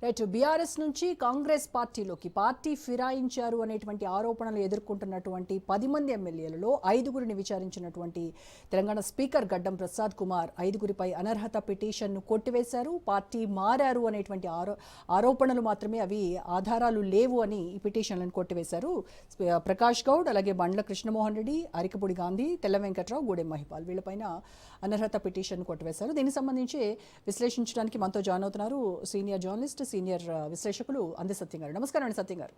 Right. BRS నుంచి కాంగ్రెస్ పార్టీలోకి party ఫిరాయించారు అనేటువంటి ఆరోపణలు ఎదుర్కొంటున్నటువంటి 10 మంది ఎమ్మెల్యేలలో 5గురిని విచారించినటువంటి తెలంగాణ స్పీకర్ గడ్డం ప్రసాద్ కుమార్ 5గురిపై అనర్హత పిటిషన్ను కొట్టివేశారు. పార్టీ మారారు అనేటువంటి ఆరోపణలు మాత్రమే, అవి ఆధారాలు లేవు అని ఈ పిటిషన్లను కొట్టివేశారు. ప్రకాష్ గౌడ్, అలాగే బండ్ల కృష్ణమోహన్ రెడ్డి, అరికపూడి గాంధీ, తెల్ల వెంకట్రావు, గూడెం మహిపాల్ వీళ్ళపైన అనర్హత పిటిషన్ కొట్టివేశారు. దీనికి సంబంధించి విశ్లేషించడానికి మనతో జాయిన్ అవుతున్నారు సీనియర్ జర్నలిస్ట్, సీనియర్ విశ్లేషకులు అంది సత్యం గారు. నమస్కారం అండి సత్యం గారు.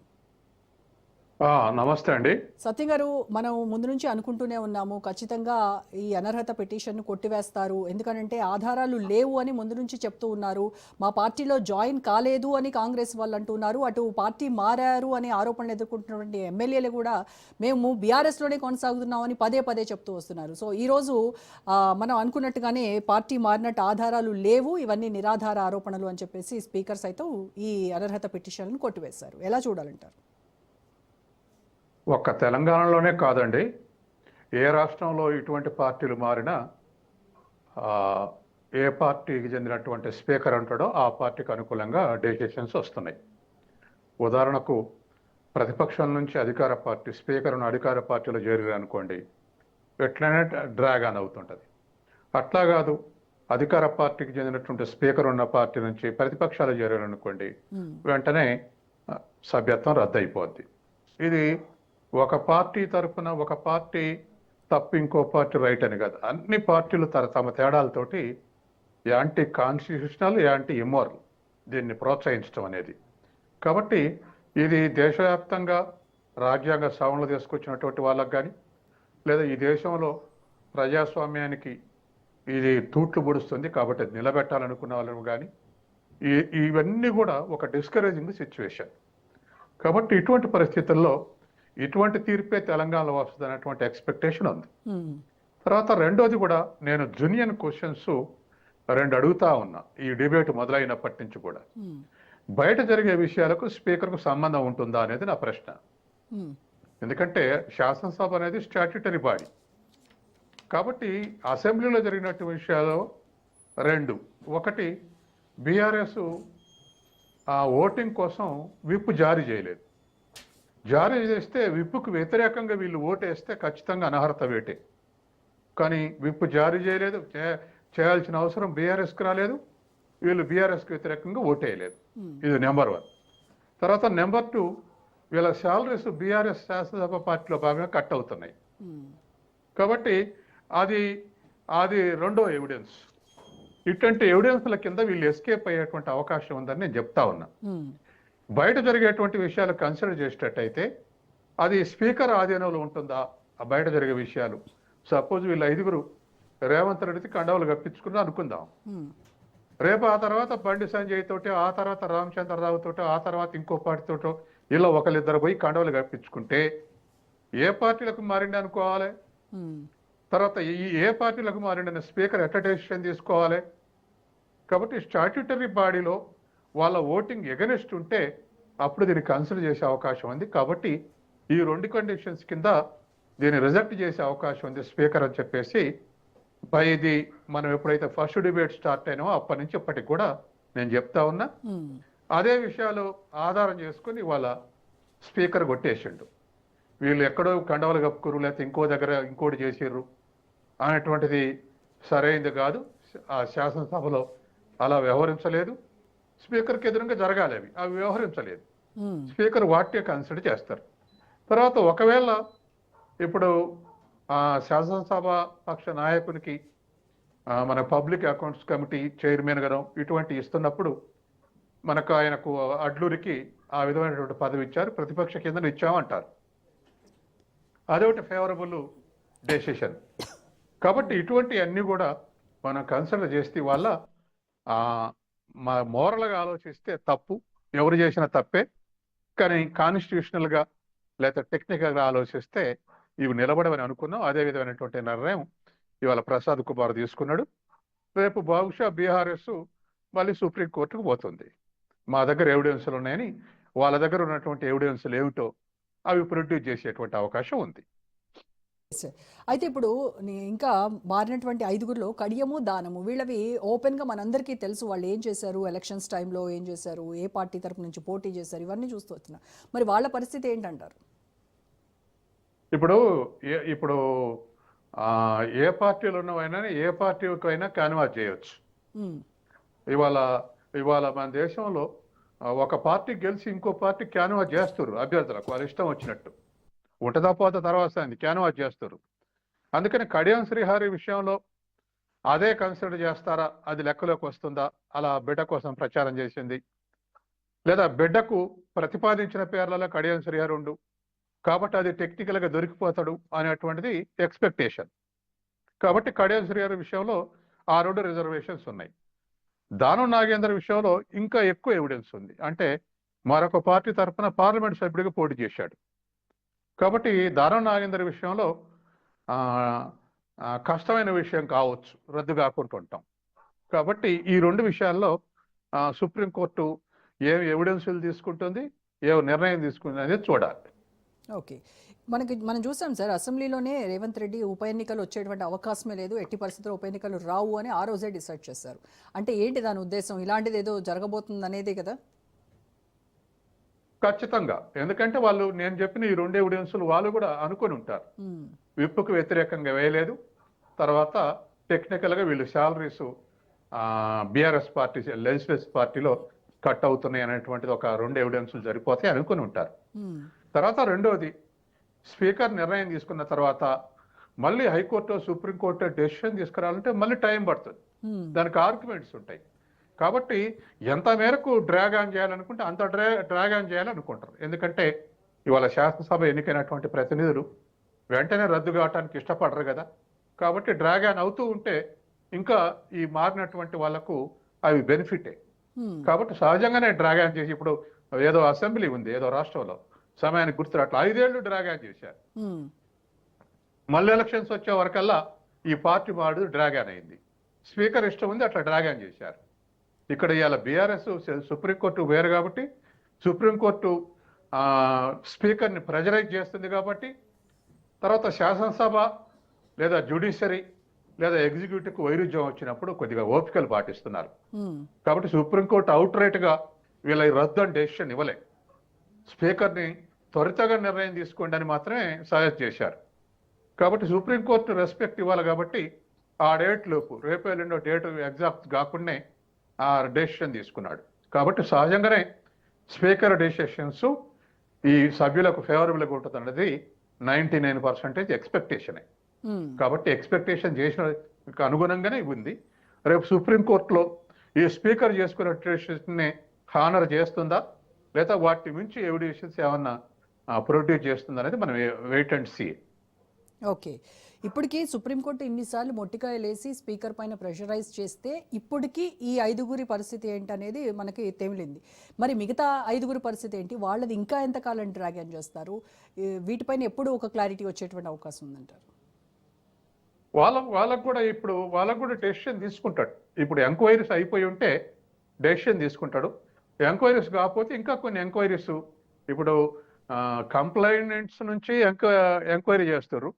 నమస్తే అండి సత్యం గారు, మనం ముందు నుంచి అనుకుంటూనే ఉన్నాము ఖచ్చితంగా ఈ అనర్హత పిటిషన్ను కొట్టివేస్తారు, ఎందుకంటే ఆధారాలు లేవు అని ముందు నుంచి చెప్తూ ఉన్నారు. మా పార్టీలో జాయిన్ కాలేదు అని కాంగ్రెస్ వాళ్ళు అంటున్నారు. అటు పార్టీ మారారు అనే ఆరోపణలు ఎదుర్కొంటున్నటువంటి ఎమ్మెల్యేలు కూడా మేము బీఆర్ఎస్లోనే కొనసాగుతున్నామని పదే పదే చెప్తూ వస్తున్నారు. సో ఈరోజు మనం అనుకున్నట్టుగానే పార్టీ మారినట్టు ఆధారాలు లేవు, ఇవన్నీ నిరాధార ఆరోపణలు అని చెప్పేసి స్పీకర్ సైతం ఈ అనర్హత పిటిషన్లను కొట్టివేశారు. ఎలా చూడాలంటారు? ఒక్క తెలంగాణలోనే కాదండి, ఏ రాష్ట్రంలో ఇటువంటి పార్టీలు మారినా ఏ పార్టీకి చెందినటువంటి స్పీకర్ అంటాడో ఆ పార్టీకి అనుకూలంగా డెసిషన్స్ వస్తున్నాయి. ఉదాహరణకు ప్రతిపక్షం నుంచి అధికార పార్టీ స్పీకర్ను అధికార పార్టీలో చేరారు అనుకోండి, ఎట్లనే డ్రాగ్ ఆన్ అవుతుంటుంది. అట్లా కాదు, అధికార పార్టీకి చెందినటువంటి స్పీకర్ ఉన్న పార్టీ నుంచి ప్రతిపక్షాలు చేరారు అనుకోండి, వెంటనే సభ్యత్వం రద్దు అయిపోద్ది. ఇది ఒక పార్టీ తరఫున ఒక పార్టీ తప్పు ఇంకో పార్టీ రైట్ అని కాదు, అన్ని పార్టీలు తమ తేడాలతోటి యాంటీ కాన్స్టిట్యూషనల్, యాంటీ ఇమ్మోరల్ దీన్ని ప్రోత్సహించడం అనేది. కాబట్టి ఇది దేశవ్యాప్తంగా రాజ్యాంగ సవరణలు తీసుకొచ్చినటువంటి వాళ్ళకు కానీ, లేదా ఈ దేశంలో ప్రజాస్వామ్యానికి ఇది తూట్లు పొడుస్తుంది కాబట్టి అది నిలబెట్టాలనుకున్న వాళ్ళను కానీ, ఇవన్నీ కూడా ఒక డిస్కరేజింగ్ సిచ్యువేషన్. కాబట్టి ఇటువంటి పరిస్థితుల్లో ఇటువంటి తీర్పే తెలంగాణలో వస్తుంది అనేటువంటి ఎక్స్పెక్టేషన్ ఉంది. తర్వాత రెండోది కూడా, నేను జూనియర్ క్వశ్చన్స్ 2 అడుగుతా ఉన్నా ఈ డిబేట్ మొదలైనప్పటి నుంచి కూడా. బయట జరిగే విషయాలకు స్పీకర్కు సంబంధం ఉంటుందా అనేది నా ప్రశ్న. ఎందుకంటే శాసనసభ అనేది స్టాట్యూటరీ బాడీ కాబట్టి అసెంబ్లీలో జరిగినటువంటి విషయాలు 2. ఒకటి, బీఆర్ఎస్ ఆ ఓటింగ్ కోసం విప్ జారీ చేయలేదు. జారీ చేస్తే విప్పుకు వ్యతిరేకంగా వీళ్ళు ఓటేస్తే ఖచ్చితంగా అనర్హత వేటే. కానీ విప్ జారీ చేయలేదు, చేయాల్సిన అవసరం బీఆర్ఎస్కి రాలేదు, వీళ్ళు బీఆర్ఎస్కి వ్యతిరేకంగా ఓటేయలేదు. ఇది నెంబర్ 1. తర్వాత నెంబర్ 2, వీళ్ళ శాలరీస్ బీఆర్ఎస్ శాసనసభ పార్టీలో భాగంగా కట్ అవుతున్నాయి. కాబట్టి అది రెండో ఎవిడెన్స్. ఇటువంటి ఎవిడెన్స్ల కింద వీళ్ళు ఎస్కేప్ అయ్యేటువంటి అవకాశం ఉందని నేను చెప్తా ఉన్నా. బయట జరిగేటువంటి విషయాలు కన్సిడర్ చేసేటట్టయితే అది స్పీకర్ ఆధీనంలో ఉంటుందా ఆ బయట జరిగే విషయాలు? సపోజ్ వీళ్ళు 5గురు రేవంత్ రెడ్డికి కండవలు కప్పించుకుని అనుకుందాం, రేపు ఆ తర్వాత బండి సంజయ్ తోటి, ఆ తర్వాత రామచంద్రరావు తోటో, ఆ తర్వాత ఇంకో పార్టీతోటో ఇలా ఒకరిద్దరు పోయి కండవలు కప్పించుకుంటే ఏ పార్టీలకు మారిండి అనుకోవాలి? తర్వాత ఏ పార్టీలకు మారిండి స్పీకర్ ఎట్లా డెసిషన్ తీసుకోవాలి? కాబట్టి స్టాట్యూటరీ బాడీలో వాళ్ళ ఓటింగ్ ఎగనెస్ట్ ఉంటే అప్పుడు దీన్ని కన్సిడర్ చేసే అవకాశం ఉంది. కాబట్టి ఈ 2 కండిషన్స్ కింద దీన్ని రిజెక్ట్ చేసే అవకాశం ఉంది స్పీకర్ అని చెప్పేసి ఇది మనం ఎప్పుడైతే ఫస్ట్ డిబేట్ స్టార్ట్ అయినామో అప్పటి నుంచి ఇప్పటికి కూడా నేను చెప్తా ఉన్నా. అదే విషయాలు ఆధారం చేసుకుని వాళ్ళ స్పీకర్ కొట్టేసిండు. వీళ్ళు ఎక్కడో కండవలు కప్పుకురు, లేకపోతే ఇంకో దగ్గర ఇంకోటి చేసిర్రు అనేటువంటిది సరైనది కాదు. ఆ శాసనసభలో అలా వ్యవహరించలేదు. స్పీకర్కి ఎదురుగా జరగాలి, అవి వ్యవహరించలేదు. స్పీకర్ వాటిని కన్సిడర్ చేస్తారు. తర్వాత ఒకవేళ ఇప్పుడు శాసనసభ పక్ష నాయకునికి మన పబ్లిక్ అకౌంట్స్ కమిటీ చైర్మన్ గాను ఇటువంటి ఇస్తున్నప్పుడు మనకు ఆయనకు అడ్లూరికి ఆ విధమైనటువంటి పదవి ఇచ్చారు, ప్రతిపక్ష కింద ఇచ్చామంటారు. అదొకటి ఫేవరబుల్ డెసిషన్. కాబట్టి ఇటువంటి అన్ని కూడా మనం కన్సిడర్ చేస్తే వాళ్ళ మా మోరల్గా ఆలోచిస్తే తప్పు, ఎవరు చేసిన తప్పే. కానీ కాన్స్టిట్యూషనల్గా లేదా టెక్నికల్గా ఆలోచిస్తే ఇవి నిలబడవని అనుకున్నాం. అదే విధమైనటువంటి నిర్ణయం ఇవాళ ప్రసాద్ కుమార్ తీసుకున్నాడు. రేపు బహుశా బీఆర్ఎస్ మళ్ళీ సుప్రీంకోర్టుకు పోతుంది. మా దగ్గర ఎవిడెన్స్లు ఉన్నాయని, వాళ్ళ దగ్గర ఉన్నటువంటి ఎవిడెన్స్లు ఏమిటో అవి ప్రొడ్యూస్ చేసేటువంటి అవకాశం ఉంది. సార్. అయితే ఇప్పుడు ఇంకా మారినటువంటి ఐదుగురిలో కడియము, దానము వీళ్ళవి ఓపెన్గా మనందరికీ తెలుసు. వాళ్ళు ఏం చేశారు, ఎలక్షన్స్ టైంలో ఏం చేశారు, ఏ పార్టీ తరపు నుంచి పోటీ చేశారు, ఇవన్నీ చూస్తూ వచ్చిన మరి వాళ్ళ పరిస్థితి ఏంటంటారు? ఇప్పుడు ఏ పార్టీలో ఉన్నవైనా ఏ పార్టీకైనా క్యాన్వాస్ చేయొచ్చు. ఉమ్, ఇవాళ ఇవాళ మన దేశంలో ఒక పార్టీ గెలిచి ఇంకో పార్టీ క్యాన్వాస్ చేస్తారు అభ్యర్థులకు వాళ్ళ ఇష్టం వచ్చినట్టు. ఉంటదా పోత తర్వాత క్యాన్వాస్ చేస్తారు. అందుకని కడియం శ్రీహరి విషయంలో అదే కన్సిడర్ చేస్తారా, అది లెక్కలోకి వస్తుందా? అలా బిడ్డ కోసం ప్రచారం చేసింది, లేదా బిడ్డకు ప్రతిపాదించిన పేర్లలో కడియం శ్రీహరి ఉండు కాబట్టి అది టెక్నికల్ గా దొరికిపోతాడు అనేటువంటిది ఎక్స్పెక్టేషన్. కాబట్టి కడియం శ్రీహరి విషయంలో ఆ 2 రిజర్వేషన్స్ ఉన్నాయి. దానం నాగేందర్ విషయంలో ఇంకా ఎక్కువ ఎవిడెన్స్ ఉంది. అంటే మరొక పార్టీ తరఫున పార్లమెంట్ సభ్యుడిగా పోటీ చేశాడు. కాబట్టి దానం నాగేందర్ విషయంలో కష్టమైన విషయం కావచ్చు, రద్దు కాకుండా ఉంటాం. కాబట్టి ఈ 2 విషయాల్లో సుప్రీంకోర్టు ఏ ఎవిడెన్సులు తీసుకుంటుంది, ఏ నిర్ణయం తీసుకుంటుంది అనేది చూడాలి. ఓకే. మనం చూసాం సార్, అసెంబ్లీలోనే రేవంత్ రెడ్డి ఉప ఎన్నికలు వచ్చేటువంటి అవకాశమే లేదు, ఎట్టి పరిస్థితుల్లో ఉప ఎన్నికలు రావు అని ఆ రోజే డిసైడ్ చేశారు. అంటే ఏంటి దాని ఉద్దేశం? ఇలాంటిది ఏదో జరగబోతుంది అనేదే కదా? ఖచ్చితంగా. ఎందుకంటే వాళ్ళు నేను చెప్పిన ఈ 2 ఎవిడెన్సులు వాళ్ళు కూడా అనుకొని ఉంటారు. విప్పుకు వ్యతిరేకంగా వేయలేదు. తర్వాత టెక్నికల్ గా వీళ్ళు శాలరీస్ బీఆర్ఎస్ పార్టీ లెజిస్లేటివ్ పార్టీలో కట్ అవుతున్నాయి అనేటువంటిది ఒక 2 ఎవిడెన్సులు సరిపోతాయి అనుకుని ఉంటారు. తర్వాత రెండోది, స్పీకర్ నిర్ణయం తీసుకున్న తర్వాత మళ్ళీ హైకోర్టు సుప్రీంకోర్టు డెసిషన్ తీసుకురావాలంటే మళ్ళీ టైం పడుతుంది, దానికి ఆర్గ్యుమెంట్స్ ఉంటాయి. కాబట్టి ఎంత మేరకు డ్రాగ్ ఆన్ చేయాలనుకుంటే అంత డ్రాగ్ ఆన్ చేయాలనుకుంటారు. ఎందుకంటే ఇవాళ శాసనసభ ఎన్నికైనటువంటి ప్రతినిధులు వెంటనే రద్దు కావడానికి ఇష్టపడరు కదా. కాబట్టి డ్రాగ్ ఆన్ అవుతూ ఉంటే ఇంకా ఈ మారినటువంటి వాళ్లకు అవి బెనిఫిటే. కాబట్టి సహజంగానే డ్రాగ్ ఆన్ చేసి, ఇప్పుడు ఏదో అసెంబ్లీ ఉంది ఏదో రాష్ట్రంలో, సమయానికి గుర్తురాట్లు 5 ఏళ్ళు డ్రాగ్ ఆన్ చేశారు. మళ్ళీ ఎలక్షన్స్ వచ్చే వరకల్లా ఈ పార్టీ మాడు డ్రాగ్ ఆన్ అయింది. స్పీకర్ ఇష్టం ఉంది, అట్లా డ్రాగ్ ఆన్ చేశారు. ఇక్కడ ఇవాళ బీఆర్ఎస్ సుప్రీంకోర్టు వేరు కాబట్టి సుప్రీంకోర్టు స్పీకర్ని ప్రెజరైజ్ చేస్తుంది కాబట్టి, తర్వాత శాసనసభ లేదా జ్యుడిషియరీ లేదా ఎగ్జిక్యూటివ్కి వైరుధ్యం వచ్చినప్పుడు కొద్దిగా ఓపికలు పాటిస్తున్నారు. కాబట్టి సుప్రీంకోర్టు అవుట్ రైట్ గా వీళ్ళ రద్దు అని డెసిషన్ ఇవ్వలే, స్పీకర్ని త్వరితగా నిర్ణయం తీసుకోండి అని మాత్రమే సజెస్ట్ చేశారు. కాబట్టి సుప్రీంకోర్టు రెస్పెక్ట్ ఇవ్వాలి కాబట్టి ఆ డేట్ లోపు, రేపు ఎల్లుండో డేట్ ఎగ్జాక్ట్ కాకుండా ఆ డెసిషన్ తీసుకున్నాడు. కాబట్టి సహజంగానే స్పీకర్ డెసిషన్స్ ఈ సభ్యులకు ఫేవరబుల్గా ఉంటుంది అన్నది 99% ఎక్స్పెక్టేషనే. కాబట్టి ఎక్స్పెక్టేషన్ చేసిన అనుగుణంగానే ఉంది. రేపు సుప్రీంకోర్టులో ఈ స్పీకర్ చేసుకున్న డెసిషన్ని హానర్ చేస్తుందా లేదా వాటి మించి ఎవిడెన్స్ ఏమన్నా ప్రొడ్యూస్ చేస్తుందా అనేది మనం వెయిట్ అండ్ సీ. ఓకే. ఇప్పటికీ సుప్రీంకోర్టు ఇన్నిసార్లు మొట్టికాయలేసి స్పీకర్ పైన ప్రెషరైజ్ చేస్తే ఇప్పటికీ ఈ 5గురి పరిస్థితి ఏంటనేది మనకి తేలింది. మరి మిగతా 5గురి పరిస్థితి ఏంటి? వాళ్ళది ఇంకా ఎంతకాలం డ్రాగ్ ఆన్ చేస్తారు? వీటిపైన ఎప్పుడు ఒక క్లారిటీ వచ్చేటువంటి అవకాశం ఉందంటారు? వాళ్ళకు కూడా డెసిషన్ తీసుకుంటాడు. ఇప్పుడు ఎంక్వైరీస్ అయిపోయి ఉంటే డెసిషన్ తీసుకుంటాడు. ఎంక్వైరీస్ కాకపోతే ఇంకా కొన్ని ఎంక్వైరీస్, ఇప్పుడు కంప్లైంట్స్ నుంచి ఎంక్వైరీ చేస్తారు,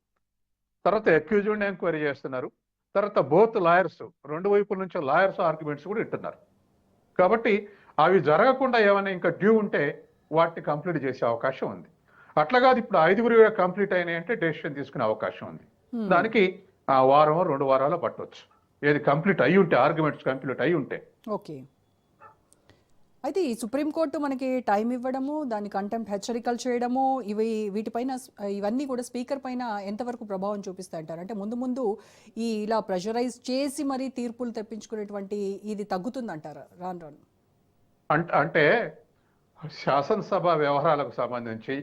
తర్వాత అక్యూజ్డ్ ఎంక్వైరీ చేస్తున్నారు, తర్వాత బోత్ లాయర్స్ 2 వైపుల నుంచి లాయర్స్ ఆర్గ్యుమెంట్స్ కూడా ఇస్తున్నారు. కాబట్టి అవి జరగకుండా ఏమైనా ఇంకా డ్యూ ఉంటే వాటిని కంప్లీట్ చేసే అవకాశం ఉంది. అట్లా కాదు ఇప్పుడు 5గురు కంప్లీట్ అయినాయి అంటే డెసిషన్ తీసుకునే అవకాశం ఉంది. దానికి వారం 2 వారాలు పట్టవచ్చు, ఏది కంప్లీట్ అయి ఉంటే, ఆర్గ్యుమెంట్స్ కంప్లీట్ అయి ఉంటే. ఓకే. అయితే ఈ సుప్రీంకోర్టు మనకి టైం ఇవ్వడము, దాని కంటెంప్ట్ హెచ్చరికలు చేయడము, వీటిపైన ఇవన్నీ కూడా స్పీకర్ పైన ఎంతవరకు ప్రభావం చూపిస్తాయంటారు? అంటే ముందు ఇలా ప్రెషరైజ్ చేసి మరీ తీర్పులు తెప్పించుకునేటువంటి ఇది తగ్గుతుందంటారా రాను రాను? అంటే శాసనసభ వ్యవహారాలకు సంబంధించి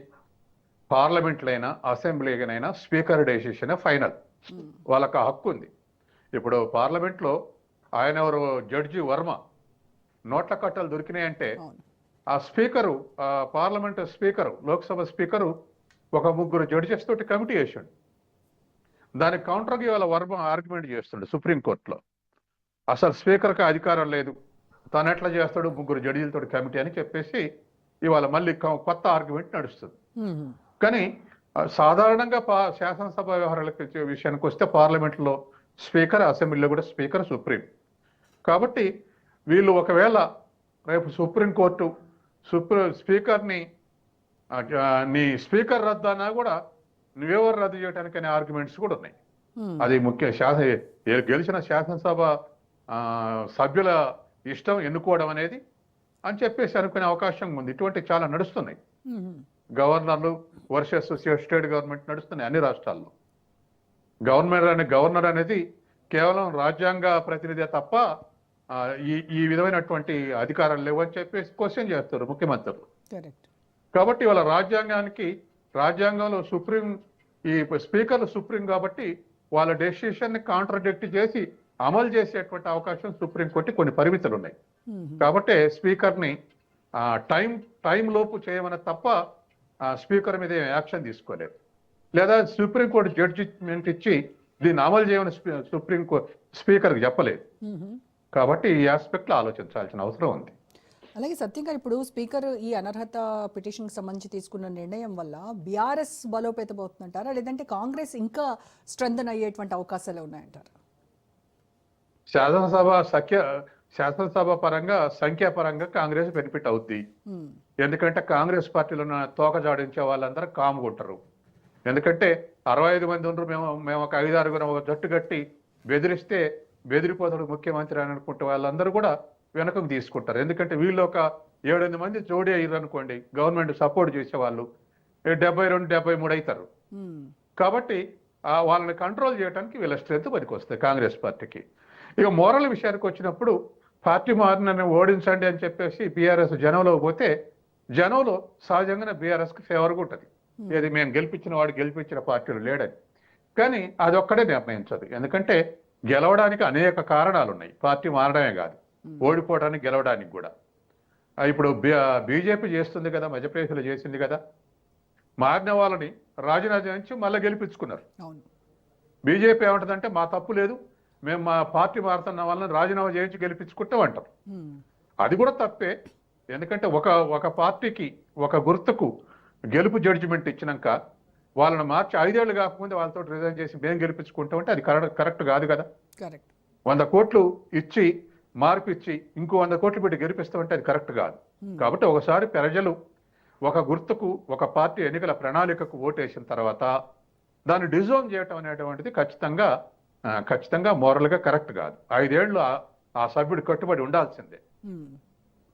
పార్లమెంట్లైనా అసెంబ్లీకైనా స్పీకర్ డెసిషన్ ఫైనల్, వాళ్ళకి హక్కు ఉంది. ఇప్పుడు పార్లమెంట్లో ఆయన ఎవరు, జడ్జి వర్మ, నోట్ల కట్టలు దొరికినాయంటే ఆ speaker, parliament speaker, Lok Sabha speaker ఒక 3 జడ్జెస్ తోటి కమిటీ వేసాడు. దానికి కౌంటర్గా ఇవాళ వర్మ ఆర్గ్యుమెంట్ చేస్తుండే సుప్రీంకోర్టులో, అసలు స్పీకర్కి అధికారం లేదు, తను ఎట్లా చేస్తాడు 3 జడ్జీలతో కమిటీ అని చెప్పేసి ఇవాళ మళ్ళీ కొత్త ఆర్గ్యుమెంట్ నడుస్తుంది. కానీ సాధారణంగా శాసనసభ వ్యవహారాలకు విషయానికి వస్తే పార్లమెంట్లో స్పీకర్, అసెంబ్లీలో కూడా స్పీకర్, సుప్రీం. కాబట్టి వీళ్ళు ఒకవేళ రేపు సుప్రీంకోర్టు స్పీకర్ని నీ స్పీకర్ రద్దు అన్నా కూడా నువ్వెవరు రద్దు చేయడానికి అనే ఆర్గ్యుమెంట్స్ కూడా ఉన్నాయి. అది ముఖ్య గెలిచిన శాసనసభ సభ్యుల ఇష్టం ఎన్నుకోవడం అనేది అని చెప్పేసి అనుకునే అవకాశం ఉంది. ఇటువంటి చాలా నడుస్తున్నాయి. గవర్నర్లు వర్సెస్ స్టేట్ గవర్నమెంట్ నడుస్తున్నాయి అన్ని రాష్ట్రాల్లో. గవర్నర్ అనేది కేవలం రాజ్యాంగ ప్రతినిధి తప్ప ఈ విధమైనటువంటి అధికారాలు లేవని చెప్పేసి క్వశ్చన్ చేస్తారు ముఖ్యమంత్రులు. కాబట్టి వాళ్ళ రాజ్యాంగంలో ఈ స్పీకర్లు సుప్రీం కాబట్టి వాళ్ళ డెసిషన్ ని కాంట్రడిక్ట్ చేసి అమలు చేసేటువంటి అవకాశం సుప్రీంకోర్టు కొన్ని పరిమితులు ఉన్నాయి. కాబట్టి స్పీకర్ ని టైం లోపు చేయమని తప్ప స్పీకర్ మీద యాక్షన్ తీసుకోలేదు. లేదా సుప్రీంకోర్టు జడ్జిమెంట్ ఇచ్చి దీన్ని అమలు చేయమని స్పీకర్కి చెప్పలేదు. కాబట్టి ఈ ఆస్పెక్ట్ లో ఆలోచించాల్సిన అవసరం ఉంది. అలాగే సత్యం గారు, ఇప్పుడు స్పీకర్ ఈ అనర్హత పిటిషన్కి సంబంధించి తీసుకున్న నిర్ణయం వల్ల బీఆర్ఎస్ బలోపేతమవుతుందంటారా, లేదంటే కాంగ్రెస్ ఇంకా స్ట్రెంథన్ అయ్యేటువంటి అవకాశాలు ఉన్నాయంటారా? శాసనసభ పరంగా సంఖ్యాపరంగా కాంగ్రెస్ బెనిఫిట్ అవుద్ది. ఎందుకంటే కాంగ్రెస్ పార్టీలో తోక జాడించే వాళ్ళందరూ కాముకుంటారు. ఎందుకంటే 65 మంది ఉండరు, మేము ఒక 5-6 ఒక జట్టు కట్టి బెదిరిస్తే బెదిరిపోతాడు ముఖ్యమంత్రి అని అనుకుంటే వాళ్ళందరూ కూడా వెనకకు తీసుకుంటారు. ఎందుకంటే వీళ్ళు ఒక 7-8 మంది జోడీ అయ్యారు అనుకోండి, గవర్నమెంట్ సపోర్ట్ చేసే వాళ్ళు 72-73 అవుతారు. కాబట్టి వాళ్ళని కంట్రోల్ చేయడానికి వీళ్ళ స్ట్రెంత్ పనికి వస్తాయి కాంగ్రెస్ పార్టీకి. ఇక మోరల్ విషయానికి వచ్చినప్పుడు పార్టీ మారినని ఓడించండి అని చెప్పేసి బీఆర్ఎస్ జనంలో పోతే జనంలో సహజంగానే బీఆర్ఎస్కి ఫేవర్గా ఉంటుంది. ఏది మేము గెలిపించిన పార్టీలు లేడని. కానీ అది ఒక్కడే నిర్ణయించదు. ఎందుకంటే గెలవడానికి అనేక కారణాలు ఉన్నాయి, పార్టీ మారడమే కాదు, ఓడిపోవడానికి గెలవడానికి కూడా. ఇప్పుడు బీజేపీ చేస్తుంది కదా, మధ్యప్రదేశ్లో చేసింది కదా, మారిన వాళ్ళని రాజీనామా చేయించి మళ్ళీ గెలిపించుకున్నారు. బీజేపీ ఏమంటుందంటే మా తప్పు లేదు, మేము మా పార్టీ మారుతున్న వాళ్ళని రాజీనామా చేయించి గెలిపించుకుంటాం అంటాం. అది కూడా తప్పే. ఎందుకంటే ఒక పార్టీకి ఒక గుర్తుకు గెలుపు జడ్జిమెంట్ ఇచ్చినాక వాళ్ళని మార్చి 5 ఏళ్ళు కాకముందే వాళ్ళతో రిజైన్ చేసి మేము గెలిపించుకుంటామంటే అది కరెక్ట్ కాదు కదా. 100 కోట్లు ఇచ్చి మార్పిచ్చి ఇంకో 100 కోట్లు పెట్టి గెలిపిస్తామంటే అది కరెక్ట్ కాదు. కాబట్టి ఒకసారి ప్రజలు ఒక గుర్తుకు ఒక పార్టీ ఎన్నికల ప్రణాళికకు ఓటేసిన తర్వాత దాన్ని డిజోన్ చేయటం అనేటువంటిది ఖచ్చితంగా మోరల్గా కరెక్ట్ కాదు. 5 ఏళ్ళు ఆ సభ్యుడు కట్టుబడి ఉండాల్సిందే.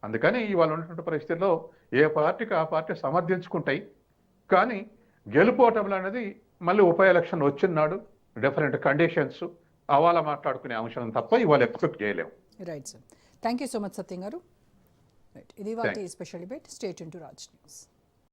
అందుకని ఇవాళ ఉన్నటువంటి పరిస్థితుల్లో ఏ పార్టీకి ఆ పార్టీ సమర్థించుకుంటాయి. కానీ గెలుపోవటం అనేది మళ్ళీ ఉప ఎలక్షన్ వచ్చినాడు డిఫరెంట్ కండిషన్స్ అవాళ మాట్లాడుకునే అంశం తప్ప ఇవాళ ఎక్స్పెక్ట్ చేయలేము. Right sir, thank you so much Satyam garu. Right, ఇది వాటి special debate. Stay tuned to Raj news.